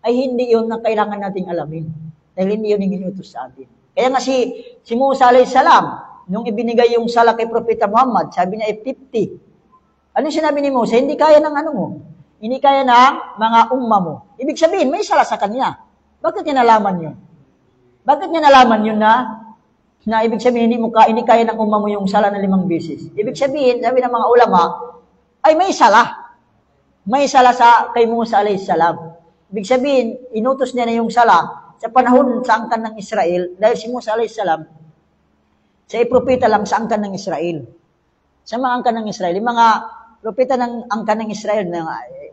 ay hindi yun na kailangan nating alamin. Dahil hindi yun yung inutos sa atin. Kaya nga si Musa alayhis salam, nung ibinigay yung sala kay Propeta Muhammad, sabi niya ay 50. Ano sinabi ni Musa? Hindi kaya ng ano mo. Hindi kaya ng mga umma mo. Ibig sabihin, may sala sa kanya. Bakit niya nalaman yun? Bakit niya nalaman yun na ibig sabihin, hindi kaya ng umma mo yung sala na 5 beses? Ibig sabihin, sabi ng mga ulama, ay may sala. May sala kay Musa alayhis salam. Ibig sabihin, inutos niya na yung sala sa panahon sa angkan ng Israel, dahil si Musa alayhis salam, siya ay propeta lang sa angkan ng Israel. Sa mga angkan ng Israel, yung mga propeta ng angkan ng Israel,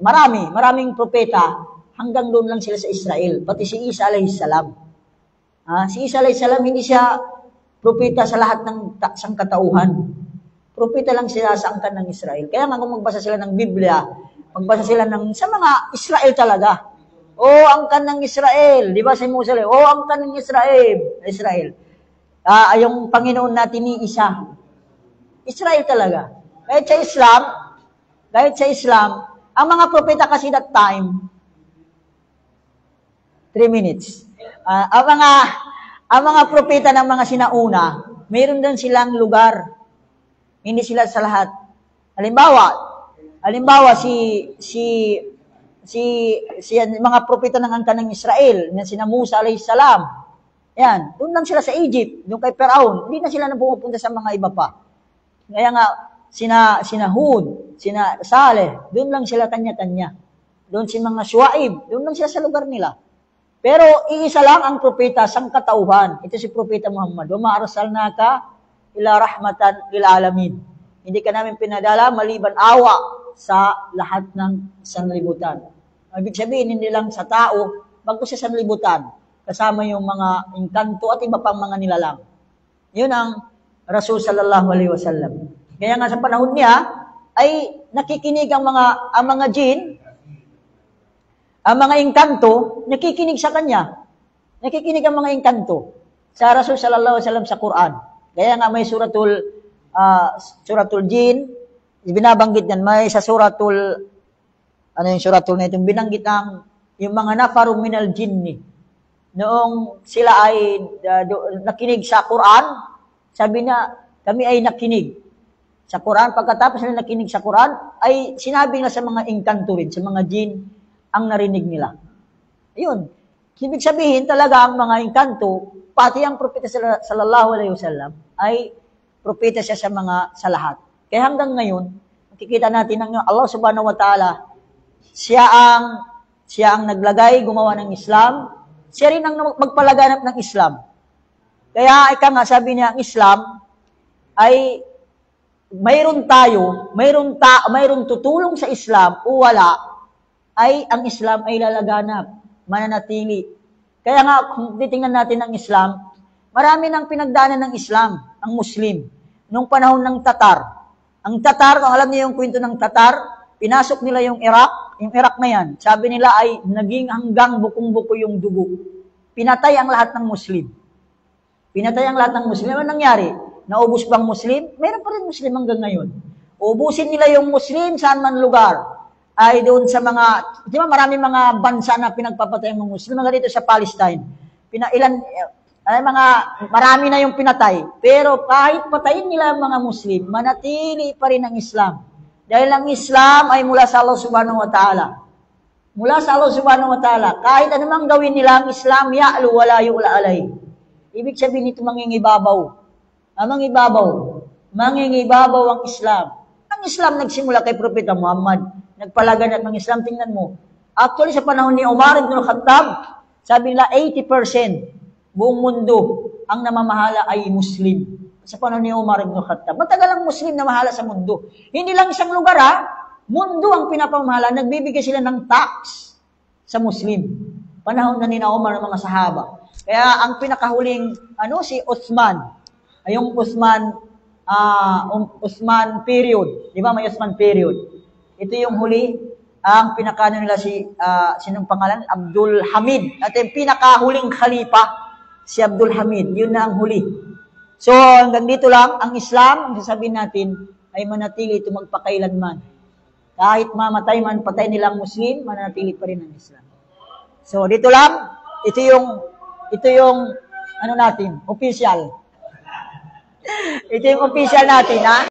maraming propeta, hanggang doon lang sila sa Israel. Pati si Isa alayhis salam. Si Isa alayhis salam, hindi siya propeta sa lahat ng sangkatauhan. Propeta lang sila sa angkan ng Israel. Kaya nga kung magbasa sila ng Biblia, magbasa sila sa mga Israel talaga. Angkan ng Israel. Di ba si Musa? Angkan ng Israel. Yung Panginoon natin ni Isa. Israel talaga. Kahit sa Islam, ang mga propeta kasi that time, 3 minutes. Ang mga propeta ng mga sinauna, mayroon din silang lugar. Hindi sila sa lahat. Halimbawa mga propeta ng angkan ng Israel, na sina Musa alayhis salam. Yan, doon lang sila sa Egypt, doon kay Pharaoh. Hindi na sila na pumupunta sa mga iba pa. Kaya nga sina Hud, sina Saleh, doon lang sila kanya-kanya. Doon si mga Shuaib, doon lang sila sa lugar nila. Pero iisa lang ang propeta sang katauhan. Ito si Propeta Muhammad. Wa ma arsalnaka ila rahmatan lil alamin. Hindi ka namin pinadala maliban awa sa lahat ng sanlibutan. Ibig sabihin, hindi lang sa tao, bago sa sanlibutan, kasama yung mga engkanto at iba pang mga nilalang. Yun ang Rasul sallallahu alaihi wasallam. Kaya nga sa panahon niya, ay nakikinig ang mga jin, ang mga engkanto, nakikinig sa kanya. Nakikinig ang mga engkanto sa Rasul sallallahu alaihi wasallam sa Quran. Kaya nga may suratul jin, binabanggit yan, may sa suratul na ito, binanggit yung mga nafaru minal jinni. Noong sila ay nakinig sa Quran, sabi na, kami ay nakinig sa Quran. Pagkatapos na nakinig sa Quran, ay sinabi na sa mga engkanto rin, sa mga jin, ang narinig nila. Ayun. Ibig sabihin talaga ang mga engkanto, pati ang propeta sallallahu alaihi wasallam, ay propeta siya sa lahat. Kaya hanggang ngayon, makikita natin ang Allah subhanahu wa ta'ala, siya ang naglagay, gumawa ng Islam, siya rin ang magpalaganap ng Islam. Kaya ika nga, sabi niya, ang Islam ay mayroon tutulong sa Islam o wala, ay ang Islam ay lalaganap, mananatili. Kaya nga, kung titingnan natin ang Islam, marami nang pinagdaanan ng Islam, ang Muslim, nung panahon ng Tatar. Ang Tatar, kung alam niyo yung kwento ng Tatar, pinasok nila yung Iraq na yan, sabi nila ay naging hanggang bukong-buko yung dugo. Pinatay ang lahat ng Muslim. Ano nangyari? Naubos bang Muslim? Meron pa rin Muslim hanggang ngayon. Ubusin nila yung Muslim saan man lugar. Ay doon sa mga, di ba marami mga bansa na pinagpapatay ng mga Muslim, mga dito sa Palestine. Marami na yung pinatay. Pero kahit patayin nila ang mga Muslim, manatili pa rin ang Islam. Dahil ang Islam ay mula sa Allah subhanahu wa ta'ala. Mula sa Allah subhanahu wa ta'ala. Kahit anumang gawin nila ang Islam, ya'lu wala yu'la alay. Ibig sabihin nito mangingibabaw. Mangingibabaw ang Islam. Ang Islam nagsimula kay Propeta Muhammad. Nagpalaganap ng Islam. Tingnan mo. Actually, sa panahon ni Umar ibn Khattab, sabi nila 80% buong mundo ang namamahala ay Muslim. Sa panahon ni Umar ibn Khattab. Matagal ang Muslim na mahala sa mundo. Hindi lang isang lugar mundo ang pinapamahala. Nagbibigay sila ng tax sa Muslim. Panahon na ni Umar ng mga sahaba. Kaya ang pinakahuling, si Uthman. Ay yung Uthman period. Di ba may Uthman period? Ito yung huli. Ang pinakano nila sinong pangalan? Abdul Hamid. At yung pinakahuling khalifa, si Abdul Hamid. Yun na ang huli. So, hanggang dito lang, ang Islam, ang sasabihin natin, ay manatili ito magpakailanman. Kahit mamatay man, patay nilang Muslim, manatili pa rin ang Islam. So, dito lang, ito yung natin, official. Ito yung official natin,